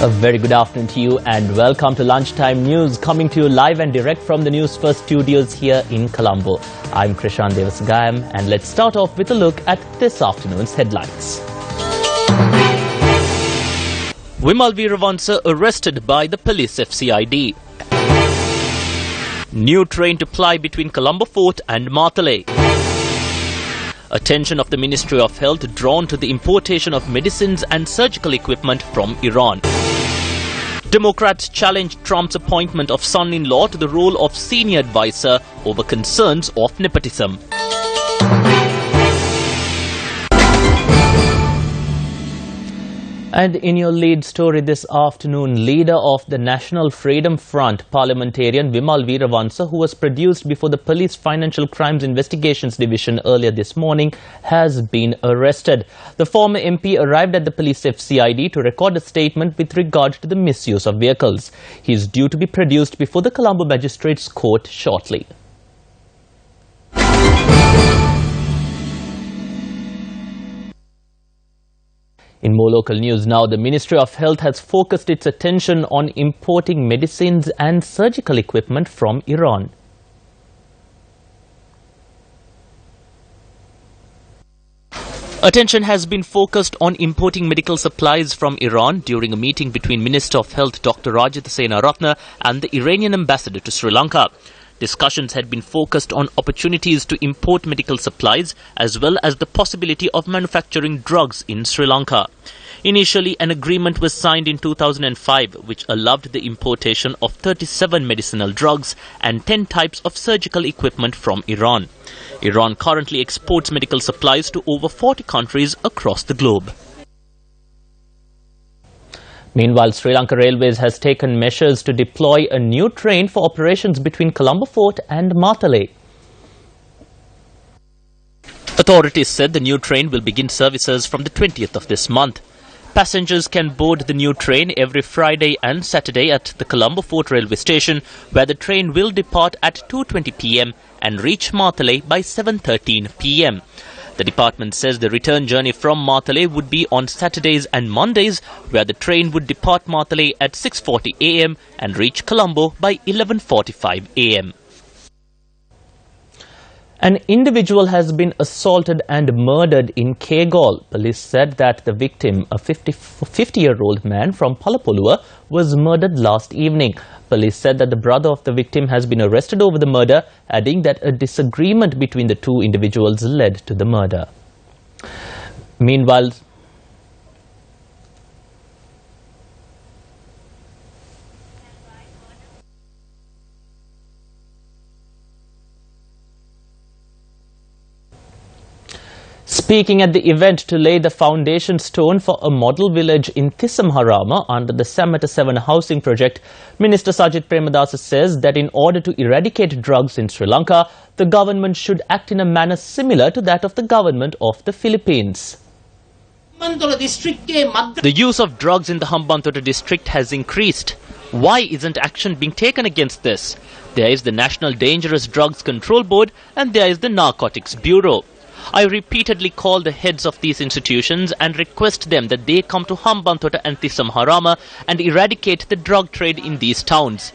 A very good afternoon to you and welcome to Lunchtime News, coming to you live and direct from the Newsfirst studios here in Colombo. I'm Krishan Devasagayam and let's start off with a look at this afternoon's headlines. Vimal Veeravansa arrested by the police FCID. New train to ply between Colombo Fort and Martale. Attention of the Ministry of Health drawn to the importation of medicines and surgical equipment from Iran. Democrats challenged Trump's appointment of son-in-law to the role of senior advisor over concerns of nepotism. And in your lead story this afternoon, leader of the National Freedom Front, parliamentarian Vimal Veeravansa, who was produced before the Police Financial Crimes Investigations Division earlier this morning, has been arrested. The former MP arrived at the police FCID to record a statement with regard to the misuse of vehicles. He is due to be produced before the Colombo Magistrates Court shortly. In more local news now, the Ministry of Health has focused its attention on importing medicines and surgical equipment from Iran. Attention has been focused on importing medical supplies from Iran during a meeting between Minister of Health Dr. Rajit Senaratne and the Iranian ambassador to Sri Lanka. Discussions had been focused on opportunities to import medical supplies as well as the possibility of manufacturing drugs in Sri Lanka. Initially, an agreement was signed in 2005 which allowed the importation of 37 medicinal drugs and 10 types of surgical equipment from Iran. Iran currently exports medical supplies to over 40 countries across the globe. Meanwhile, Sri Lanka Railways has taken measures to deploy a new train for operations between Colombo Fort and Martale. Authorities said the new train will begin services from the 20th of this month. Passengers can board the new train every Friday and Saturday at the Colombo Fort railway station, where the train will depart at 2:20 p.m. and reach Martale by 7:13 p.m. The department says the return journey from Martale would be on Saturdays and Mondays, where the train would depart Martale at 6:40 a.m. and reach Colombo by 11:45 a.m. An individual has been assaulted and murdered in Kegol. Police said that the victim, a 50-year-old man from Palapolua, was murdered last evening. Police said that the brother of the victim has been arrested over the murder, adding that a disagreement between the two individuals led to the murder. Meanwhile, speaking at the event to lay the foundation stone for a model village in Thisamharama under the Sammata 7 housing project, Minister Sajith Premadasa says that in order to eradicate drugs in Sri Lanka, the government should act in a manner similar to that of the government of the Philippines. The use of drugs in the Hambantota district has increased. Why isn't action being taken against this? There is the National Dangerous Drugs Control Board and there is the Narcotics Bureau. I repeatedly call the heads of these institutions and request them that they come to Hambantota and Thisamharama and eradicate the drug trade in these towns.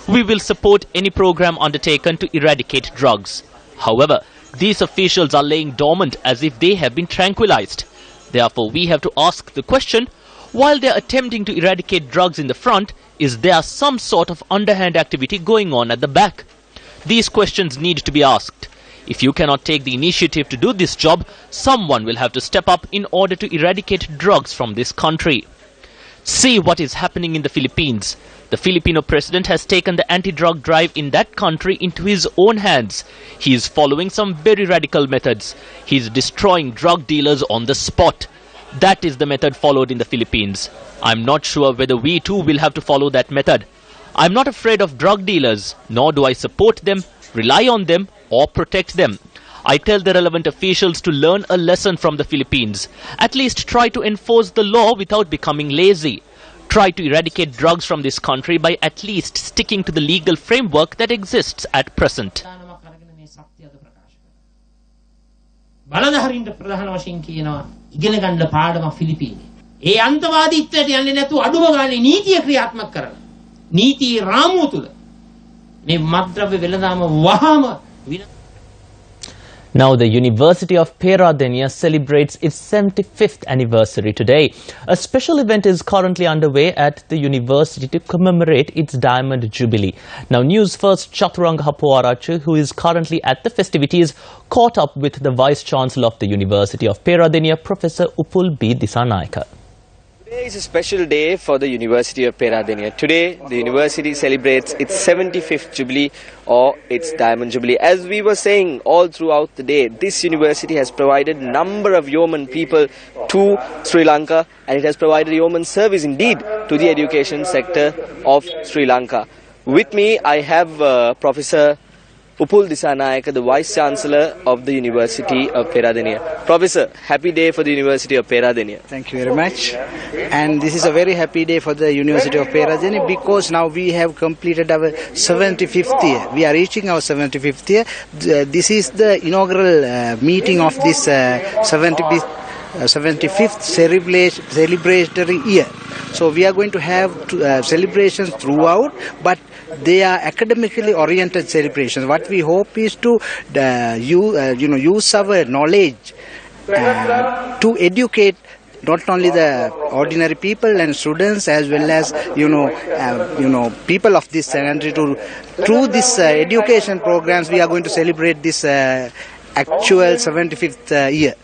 We will support any program undertaken to eradicate drugs. However, these officials are laying dormant as if they have been tranquilized. Therefore, we have to ask the question, while they are attempting to eradicate drugs in the front, is there some sort of underhand activity going on at the back? These questions need to be asked. If you cannot take the initiative to do this job, someone will have to step up in order to eradicate drugs from this country. See what is happening in the Philippines. The Filipino president has taken the anti-drug drive in that country into his own hands. He is following some very radical methods. He is destroying drug dealers on the spot. That is the method followed in the Philippines. I'm not sure whether we too will have to follow that method. I'm not afraid of drug dealers, nor do I support them, rely on them, or protect them. I tell the relevant officials to learn a lesson from the Philippines. At least try to enforce the law without becoming lazy. Try to eradicate drugs from this country by at least sticking to the legal framework that exists at present. බලධාරීන්ට ප්‍රධාන වශයෙන් කියනවා ඉගෙන ගන්න පාඩම ෆිලිපීනි. ඒ අන්තවාදීත්වයට යන්නේ නැතුව අඩුම ගානේ නීතිය ක්‍රියාත්මක කරලා නීති රාමුව තුල මේ මත්ද්‍රව්‍ය වෙළඳාම වහාම Now, the University of Peradeniya celebrates its 75th anniversary today. A special event is currently underway at the university to commemorate its Diamond Jubilee. Now, Newsfirst Chaturanga Hapuarachu, who is currently at the festivities, caught up with the Vice-Chancellor of the University of Peradeniya, Professor Upul B. Disanayake. Today is a special day for the University of Peradeniya. Today, the university celebrates its 75th Jubilee or its Diamond Jubilee. As we were saying all throughout the day, this university has provided a number of yeoman people to Sri Lanka, and it has provided yeoman service indeed to the education sector of Sri Lanka. With me, I have Professor Upul Disanayake, the Vice-Chancellor of the University of Peradeniya. Professor, happy day for the University of Peradeniya. Thank you very much. And this is a very happy day for the University of Peradeniya because now we have completed our 75th year. We are reaching our 75th year. This is the inaugural meeting of this 75th celebratory year. So we are going to have celebrations throughout, but they are academically oriented celebrations. What we hope is to use our knowledge to educate not only the ordinary people and students as well as people of this country. Through this education programs, we are going to celebrate this actual 75th year.